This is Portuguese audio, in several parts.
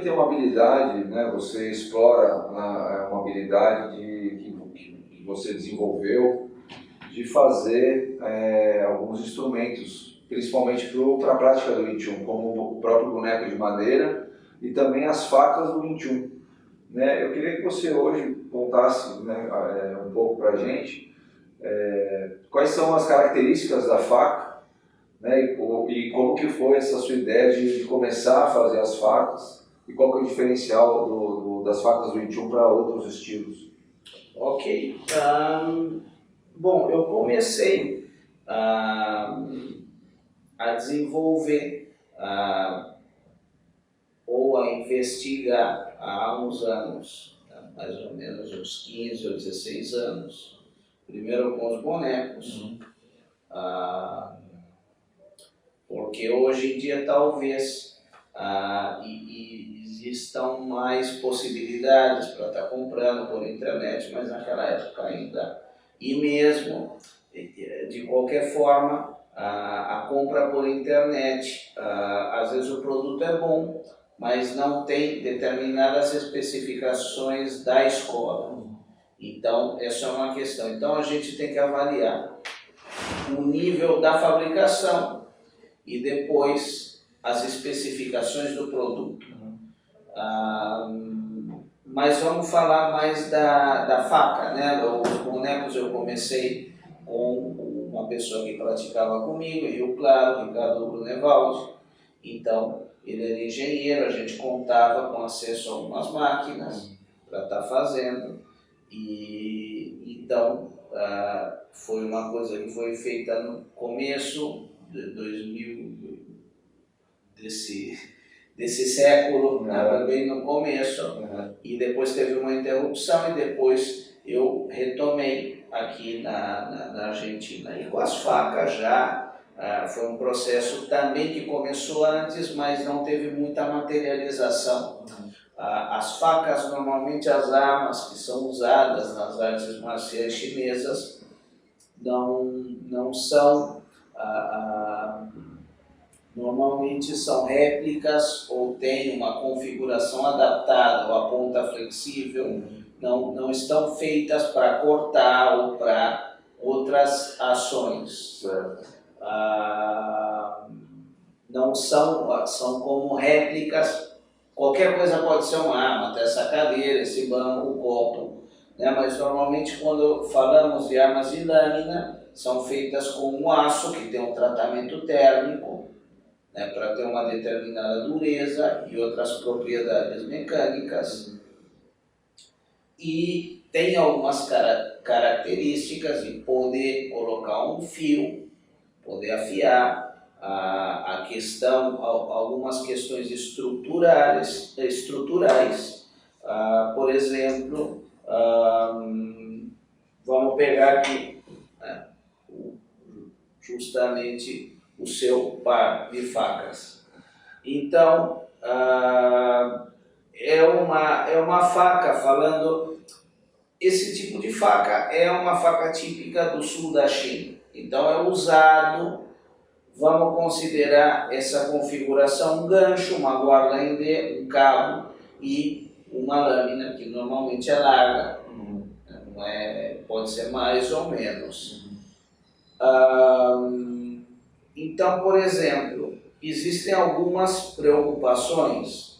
tem uma habilidade, né, você explora uma habilidade que você desenvolveu de fazer alguns instrumentos, principalmente para a prática do Wing Chun, como o próprio boneco de madeira e também as facas do Wing Chun. Né? Eu queria que você hoje contasse, né, um pouco para a gente quais são as características da faca, né, e como que foi essa sua ideia de começar a fazer as facas e qual que é o diferencial das facas do Wing Chun para outros estilos. Ok. Bom, eu comecei a desenvolver ou a investigar há uns anos, mais ou menos uns 15 ou 16 anos, primeiro com os bonecos, porque hoje em dia talvez existam mais possibilidades para estar comprando por internet, mas naquela época ainda. E mesmo, de qualquer forma, a compra por internet, às vezes o produto é bom, mas não tem determinadas especificações da escola. Então, essa é uma questão. Então, a gente tem que avaliar o nível da fabricação e depois as especificações do produto. Mas vamos falar mais da faca, né? Os bonecos eu comecei com uma pessoa que praticava comigo, em Rio Claro, Ricardo Brunevaldi. Então, ele era engenheiro, a gente contava com acesso a algumas máquinas para estar fazendo. E então, foi uma coisa que foi feita no começo de 2000, desse século, também no começo, e depois teve uma interrupção e depois eu retomei aqui na Argentina. E com as facas já, foi um processo também que começou antes, mas não teve muita materialização. As facas, normalmente as armas que são usadas nas artes marciais chinesas, não são... normalmente são réplicas ou têm uma configuração adaptada, ou a ponta flexível, não estão feitas para cortar ou para outras ações. Não são como réplicas. Qualquer coisa pode ser uma arma, até essa cadeira, esse banco, o copo, né? Mas normalmente quando falamos de armas de lâmina, são feitas com um aço que tem um tratamento térmico, né, para ter uma determinada dureza e outras propriedades mecânicas. E tem algumas características de poder colocar um fio, poder afiar, algumas questões estruturais, por exemplo, vamos pegar aqui, né, justamente o seu par de facas. Então, é uma faca, falando, esse tipo de faca é uma faca típica do sul da China. Então é usado, vamos considerar essa configuração, um gancho, uma guarda em D, um cabo e uma lâmina, que normalmente é larga, pode ser mais ou menos. Então, por exemplo, existem algumas preocupações.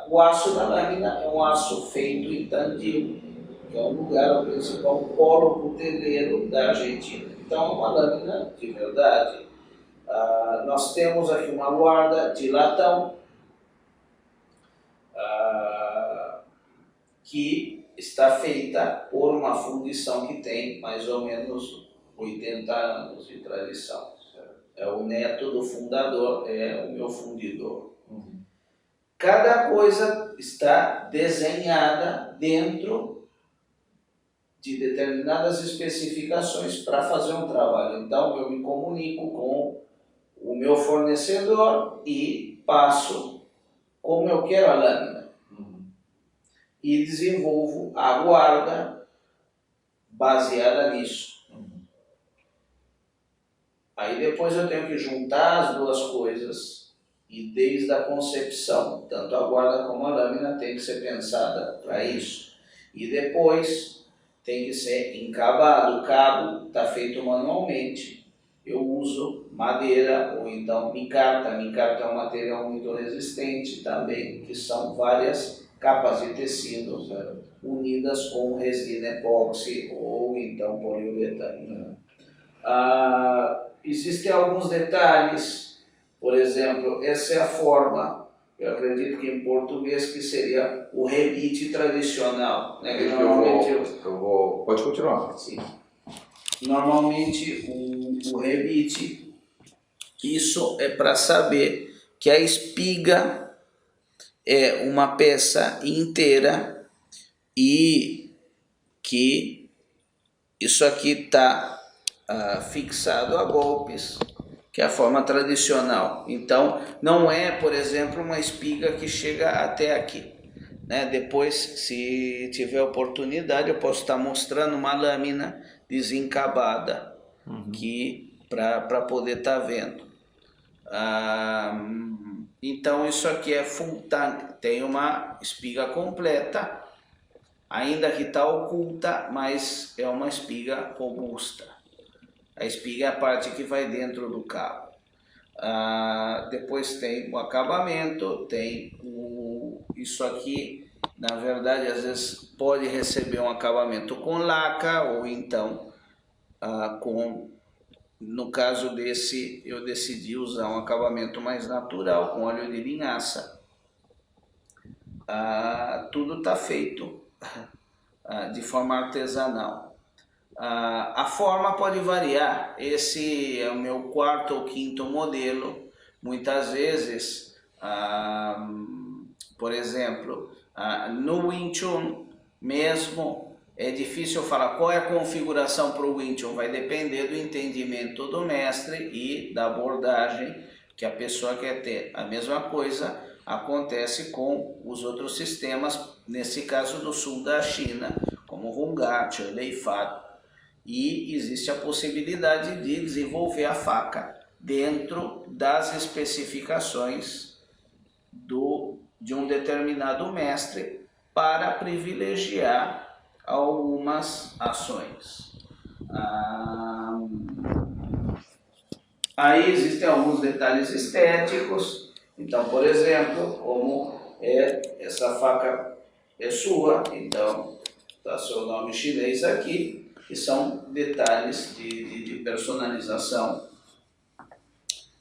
O aço da lâmina é um aço feito em Tandil, que é o principal polo cuteleiro da Argentina. Então, é uma lâmina de verdade. Nós temos aqui uma guarda de latão, que está feita por uma fundição que tem mais ou menos 80 anos de tradição. É o neto do fundador, é o meu fundidor. Cada coisa está desenhada dentro de determinadas especificações para fazer um trabalho. Então, eu me comunico com o meu fornecedor e passo como eu quero a lâmina. E desenvolvo a guarda baseada nisso. Aí depois eu tenho que juntar as duas coisas E desde a concepção, tanto a guarda como a lâmina tem que ser pensada para isso. E depois tem que ser encabado, o cabo está feito manualmente. Eu uso madeira ou então micarta. Micarta é um material muito resistente também, que são várias capas de tecido unidas com resina epóxi ou então poliuretano. Existem alguns detalhes, por exemplo, essa é a forma, eu acredito que em português que seria o rebite tradicional, né? Que normalmente pode continuar. Sim. Normalmente o rebite, isso é para saber que a espiga é uma peça inteira e que isso aqui está fixado a golpes, que é a forma tradicional. Então, não é, por exemplo, uma espiga que chega até aqui. Né? Depois, se tiver oportunidade, eu posso estar mostrando uma lâmina desencabada que para poder estar vendo. Então, isso aqui é full tank, tem uma espiga completa, ainda que está oculta, mas é uma espiga robusta. A espiga é a parte que vai dentro do cabo. Depois tem o acabamento, tem isso aqui, na verdade, às vezes pode receber um acabamento com laca ou então no caso desse, eu decidi usar um acabamento mais natural, com óleo de linhaça. Tudo está feito de forma artesanal. A forma pode variar. Esse é o meu quarto ou quinto modelo. Muitas vezes, por exemplo, no Wing Chun mesmo, é difícil falar qual é a configuração para o Wing Chun. Vai depender do entendimento do mestre e da abordagem que a pessoa quer ter. A mesma coisa acontece com os outros sistemas, nesse caso do sul da China, como Hungar, Leifat. E existe a possibilidade de desenvolver a faca dentro das especificações de um determinado mestre para privilegiar algumas ações. Aí existem alguns detalhes estéticos. Então, por exemplo, como essa faca é sua, então está seu nome chinês aqui. Que são detalhes de personalização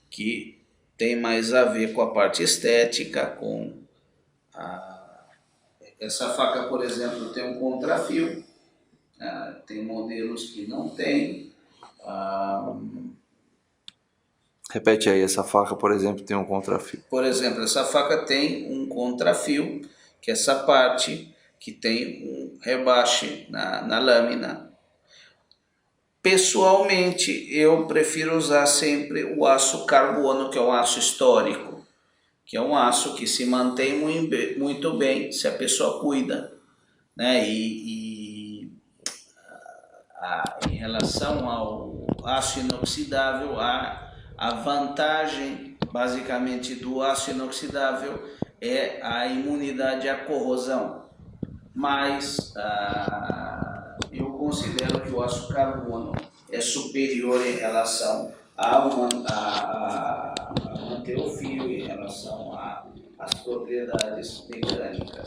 que tem mais a ver com a parte estética, com essa faca, por exemplo, tem um contrafio, tem modelos que não tem. Repete aí, essa faca, por exemplo, tem um contrafio. Por exemplo, essa faca tem um contrafio, que é essa parte que tem um rebaixo na lâmina. Pessoalmente, eu prefiro usar sempre o aço carbono, que é um aço histórico, que é um aço que se mantém muito bem se a pessoa cuida, né? Em relação ao aço inoxidável, a vantagem basicamente do aço inoxidável é a imunidade à corrosão, mas eu considero que o aço carbono é superior em relação a manter o fio, em relação às propriedades mecânicas.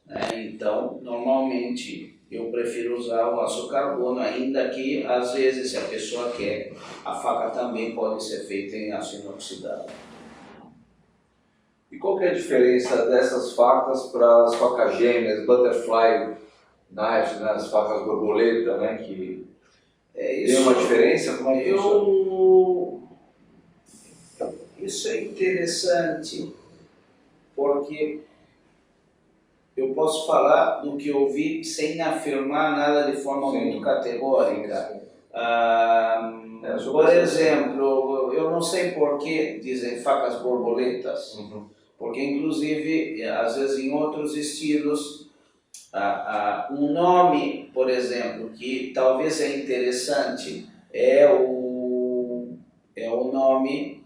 Né? Então, normalmente, eu prefiro usar o aço carbono, ainda que, às vezes, se a pessoa quer, a faca também pode ser feita em aço inoxidável. E qual que é a diferença dessas facas para as facas gêmeas, butterfly knives, né, as facas borboleta, né, que tem uma diferença? Como é que funciona? Isso é interessante, porque eu posso falar do que eu vi sem afirmar nada de forma muito categórica. Por exemplo, eu não sei por que dizem facas borboletas, porque inclusive, às vezes em outros estilos, um nome, por exemplo, que talvez é interessante, é o nome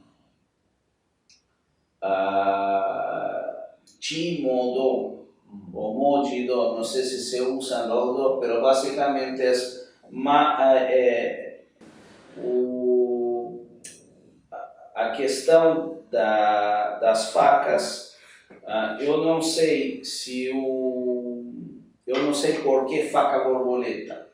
Chi, Mo, Do, o Moji, Do, não sei se se usa los dos, pero basicamente a questão das facas, eu não sei eu não sei por que faca borboleta.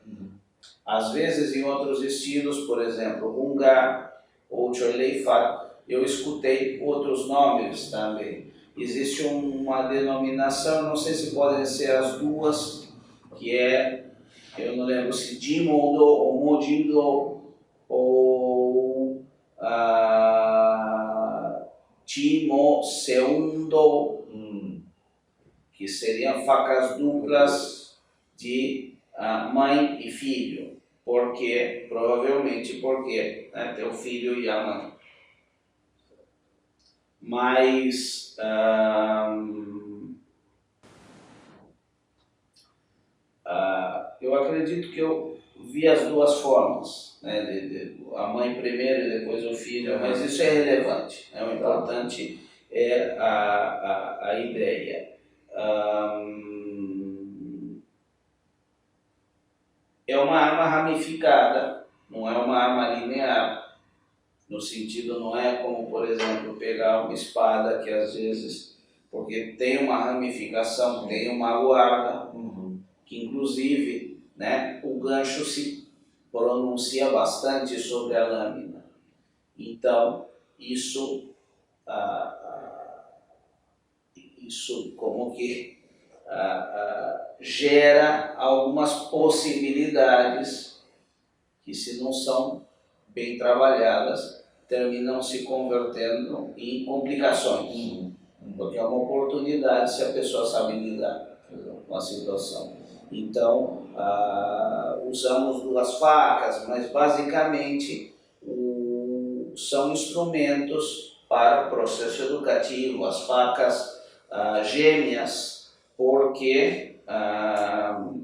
Às vezes em outros estilos, por exemplo, Runga ou Choleifá, eu escutei outros nomes também. Existe uma denominação, não sei se podem ser as duas, que eu não lembro se Jimodo ou Mojindo ou Chimo Seundo, que seriam facas duplas de mãe e filho, provavelmente porque tem o filho e a mãe. Mas eu acredito que eu vi as duas formas, né, a mãe primeiro e depois o filho, mas isso é relevante, né? O importante é a ideia. É uma arma ramificada, não é uma arma linear, no sentido não é como, por exemplo, pegar uma espada que às vezes, porque tem uma ramificação, tem uma guarda, que inclusive, né, o gancho se pronuncia bastante sobre a lâmina. Então, isso como que gera algumas possibilidades que, se não são bem trabalhadas, terminam se convertendo em complicações, porque é uma oportunidade se a pessoa sabe lidar com a situação. Então, usamos duas facas, mas basicamente são instrumentos para o processo educativo, as facas gêmeas, porque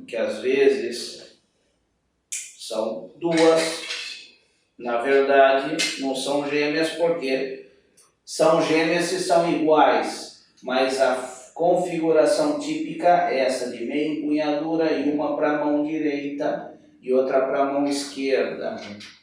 que às vezes são duas, na verdade não são gêmeas porque são gêmeas e são iguais, mas a configuração típica é essa de meia empunhadura e uma para a mão direita e outra para a mão esquerda.